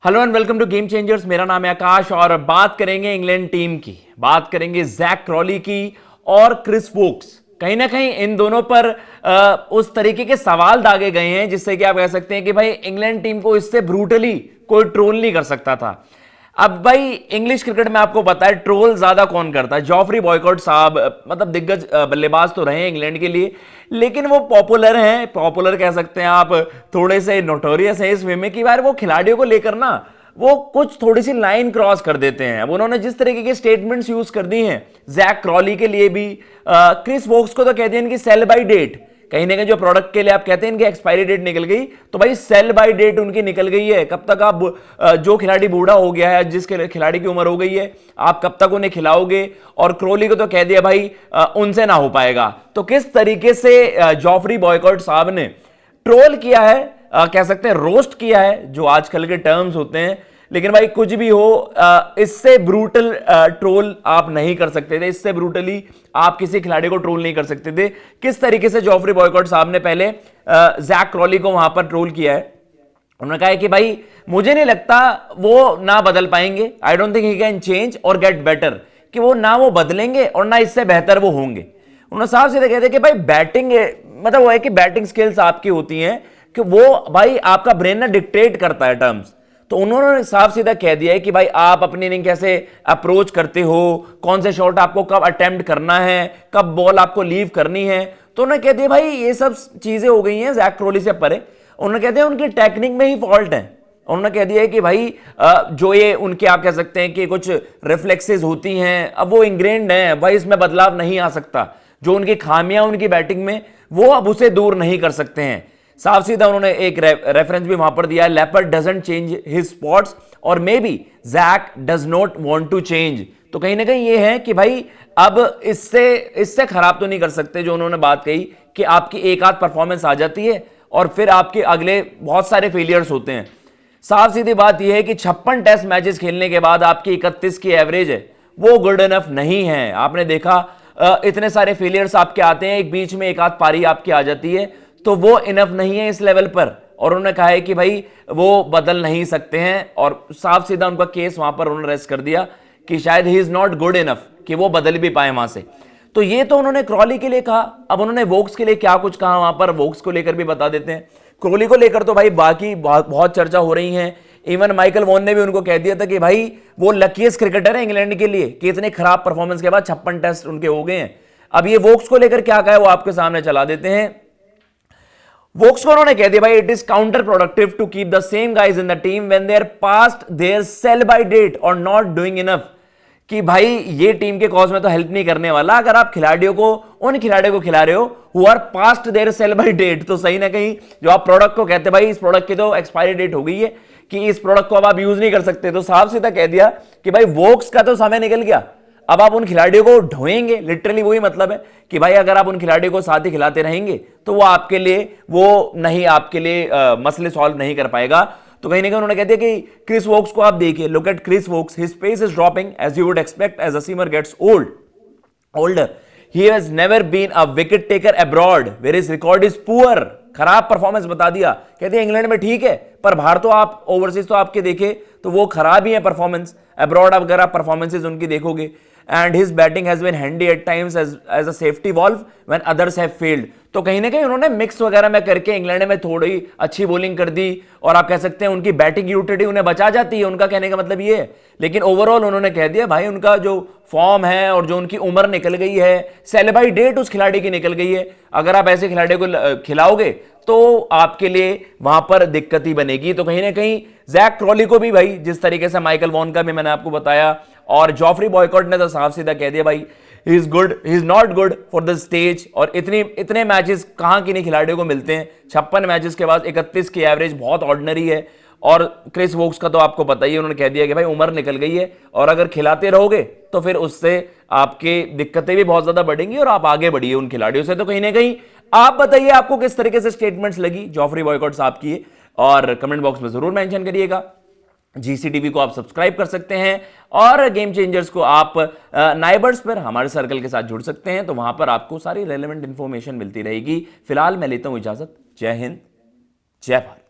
Hello and welcome to game changers. मेरा नाम है आकाश और बात करेंगे इंग्लैंड टीम की, बात करेंगे जैक क्रॉली की और क्रिस वोक्स। कहीं ना कहीं इन दोनों पर उस तरीके के सवाल दागे गए हैं जिससे कि आप कह सकते हैं कि भाई इंग्लैंड टीम को इससे ब्रूटली कोई ट्रोल नहीं कर सकता था। अब भाई इंग्लिश क्रिकेट में आपको पता है ट्रोल ज्यादा कौन करता है। जॉफरी बॉयकॉट साहब मतलब दिग्गज बल्लेबाज तो रहे हैं इंग्लैंड के लिए, लेकिन वो पॉपुलर हैं, पॉपुलर कह सकते हैं आप, थोड़े से नोटोरियस हैं इस वे में कि यार वो खिलाड़ियों को लेकर ना वो कुछ थोड़ी सी लाइन क्रॉस कर देते हैं। अब उन्होंने जिस तरीके के स्टेटमेंट्स यूज कर दी हैं जैक क्रॉली के लिए भी, क्रिस वोक्स को तो कहते हैं इनकी सेल बाय डेट, कहीं ना कहीं जो प्रोडक्ट के लिए आप कहते हैं इनकी एक्सपायरी डेट निकल गई, तो भाई सेल बाय डेट उनकी निकल गई है। कब तक आप जो खिलाड़ी बूढ़ा हो गया है, जिस खिलाड़ी की उम्र हो गई है, आप कब तक उन्हें खिलाओगे। और क्रोली को तो कह दिया भाई उनसे ना हो पाएगा। तो किस तरीके से जॉफरी बॉयकॉट साहब ने ट्रोल किया है, कह सकते हैं रोस्ट किया है, जो आजकल के टर्म्स होते हैं। लेकिन भाई कुछ भी हो, इससे ब्रूटल ट्रोल आप नहीं कर सकते थे, इससे ब्रूटली आप किसी खिलाड़ी को ट्रोल नहीं कर सकते थे। किस तरीके से जॉफरी बॉयकॉट साहब ने पहले जैक क्रॉली को वहां पर ट्रोल किया है। उन्होंने कहा है कि भाई मुझे नहीं लगता वो ना बदल पाएंगे, I don't think he can change और गेट बेटर, कि वो ना वो बदलेंगे और ना इससे बेहतर वो होंगे। उन्होंने साफ सीधे कहते कि भाई बैटिंग मतलब वो है कि बैटिंग स्किल्स आपकी होती हैं कि वो भाई आपका ब्रेन ना डिक्टेट करता है टर्म्स। तो उन्होंने साफ सीधा कह दिया है कि भाई आप अपनी इनिंग कैसे अप्रोच करते हो, कौन से शॉट आपको कब अटेम्प्ट करना है, कब बॉल आपको लीव करनी है। तो उन्होंने कह दिया भाई ये सब चीजें हो गई हैं जैक क्रॉली से परे। उन्होंने कहते हैं उनकी टेक्निक में ही फॉल्ट है। उन्होंने कह दिया है कि भाई जो ये उनके आप कह सकते हैं कि कुछ रिफ्लेक्सेस होती हैं, अब वो इंग्रेन्ड हैं भाई, इसमें बदलाव नहीं आ सकता। जो उनकी खामियां उनकी बैटिंग में, वो अब उसे दूर नहीं कर सकते हैं। साफ सीधा उन्होंने एक रेफरेंस भी वहां पर दिया है, leopard doesn't change his spots और may be jack does not want to change. तो कहीं ना कहीं ये है कि भाई अब इससे खराब तो नहीं कर सकते। जो उन्होंने बात कही कि आपकी एक आध परफॉर्मेंस आ जाती है और फिर आपके अगले बहुत सारे फेलियर्स होते हैं। साफ सीधी बात यह है कि 56 टेस्ट मैचेस खेलने के बाद आपकी 31 की एवरेज है, वो गुड इनफ नहीं है। आपने देखा इतने सारे फेलियर्स आपके आते हैं, एक बीच में एक आध पारी आपकी आ जाती है, तो वो इनफ नहीं है इस लेवल पर। और उन्होंने कहा है कि भाई वो बदल नहीं सकते हैं और साफ सीधा उनका केस वहां पर उन्होंने रेस्ट कर दिया कि शायद he is not good enough कि वो बदल भी पाए वहां से। तो ये तो उन्होंने क्रॉली के लिए कहा। अब उन्होंने वोक्स के लिए क्या कुछ कहा वहां पर, वोक्स को लेकर भी बता देते हैं। क्रॉली को लेकर तो भाई बाकी बहुत चर्चा हो रही है। इवन माइकल वॉन ने भी उनको कह दिया था कि भाई वो लकीस्ट क्रिकेटर है इंग्लैंड के लिए कि इतने खराब परफॉर्मेंस के बाद 56 टेस्ट उनके हो गए हैं। अब ये वोक्स को लेकर क्या कहा है वो आपके सामने चला देते हैं। वोक्स को उन्होंने कह दिया भाई it is counter productive to keep the same guys in the team when they are past their sell by date और नॉट डूइंग इनफ, कि भाई ये टीम के कॉज में तो हेल्प नहीं करने वाला अगर आप खिलाड़ियों को उन खिलाड़ियों को खिला रहे हो who are past their sell by date. तो सही ना कहीं जो आप प्रोडक्ट को कहते हैं भाई इस प्रोडक्ट की तो एक्सपायरी डेट हो गई है कि इस प्रोडक्ट को अब आप यूज नहीं कर सकते, तो साफ सीधा कह दिया कि भाई वोक्स का तो समय निकल गया, अब आप उन खिलाड़ियों को ढोएंगे। लिटरली वही मतलब है कि भाई अगर आप उन खिलाड़ियों को साथ ही खिलाते रहेंगे तो वो आपके लिए वो नहीं, आपके लिए मसले सॉल्व नहीं कर पाएगा। तो कहीं ना कहीं उन्होंने कहते हैं कि क्रिस वोक्स को आप देखिए, look at Chris Woakes, his pace is dropping as you would expect as a seamer gets older. He has never been a wicket taker abroad where his record is poor. खराब performance बता दिया। कहते हैं England में ठीक है पर बाहर तो आप ओवरसीज तो आपके देखे तो वो खराब ही है परफॉर्मेंस। अब्रॉड अगर आप परफॉर्मेंसेज उनकी देखोगे, and his batting has been handy at times as a safety valve when others have failed. तो कहीं ना कहीं उन्होंने मिक्स वगैरह में करके इंग्लैंड में थोड़ी अच्छी बॉलिंग कर दी और आप कह सकते हैं उनकी बैटिंग यूटिलिटी उन्हें बचा जाती है, उनका कहने का मतलब ये है। लेकिन ओवरऑल उन्होंने कह दिया भाई उनका जो फॉर्म है और जो उनकी उम्र निकल गई है, सेल बाय डेट उस खिलाड़ी की निकल गई है। अगर आप ऐसे खिलाड़ी को खिलाओगे तो आपके लिए वहां पर दिक्कत ही बनेगी। तो कहीं ना कहीं जैक क्रॉली को भी भाई जिस तरीके से माइकल वॉन का भी मैंने आपको बताया, और जॉफरी बॉयकॉट ने तो साफ सीधा कह दिया भाई he is good, he is not good for the stage. और इतने मैचेस कहां किन्हीं खिलाड़ियों को मिलते हैं, 56 मैचेस के बाद 31 की एवरेज बहुत ऑर्डिनरी है। और क्रिस वोक्स का तो आपको पता ही है, उन्होंने कह दिया कि भाई उम्र निकल गई है और अगर खिलाते रहोगे तो फिर उससे आपके दिक्कतें भी बहुत ज्यादा बढ़ेंगी और आप आगे बढ़िए उन खिलाड़ियों से। तो कहीं ना कहीं आप बताइए आपको किस तरीके से स्टेटमेंट्स लगी जॉफरी बॉयकॉट साहब की, और कमेंट बॉक्स में जरूर मेंशन करिएगा। जीसीटीवी को आप सब्सक्राइब कर सकते हैं और गेम चेंजर्स को आप नाइबर्स पर हमारे सर्कल के साथ जुड़ सकते हैं, तो वहां पर आपको सारी रेलेवेंट इंफॉर्मेशन मिलती रहेगी। फिलहाल मैं लेता हूं इजाजत। जय हिंद, जय भारत।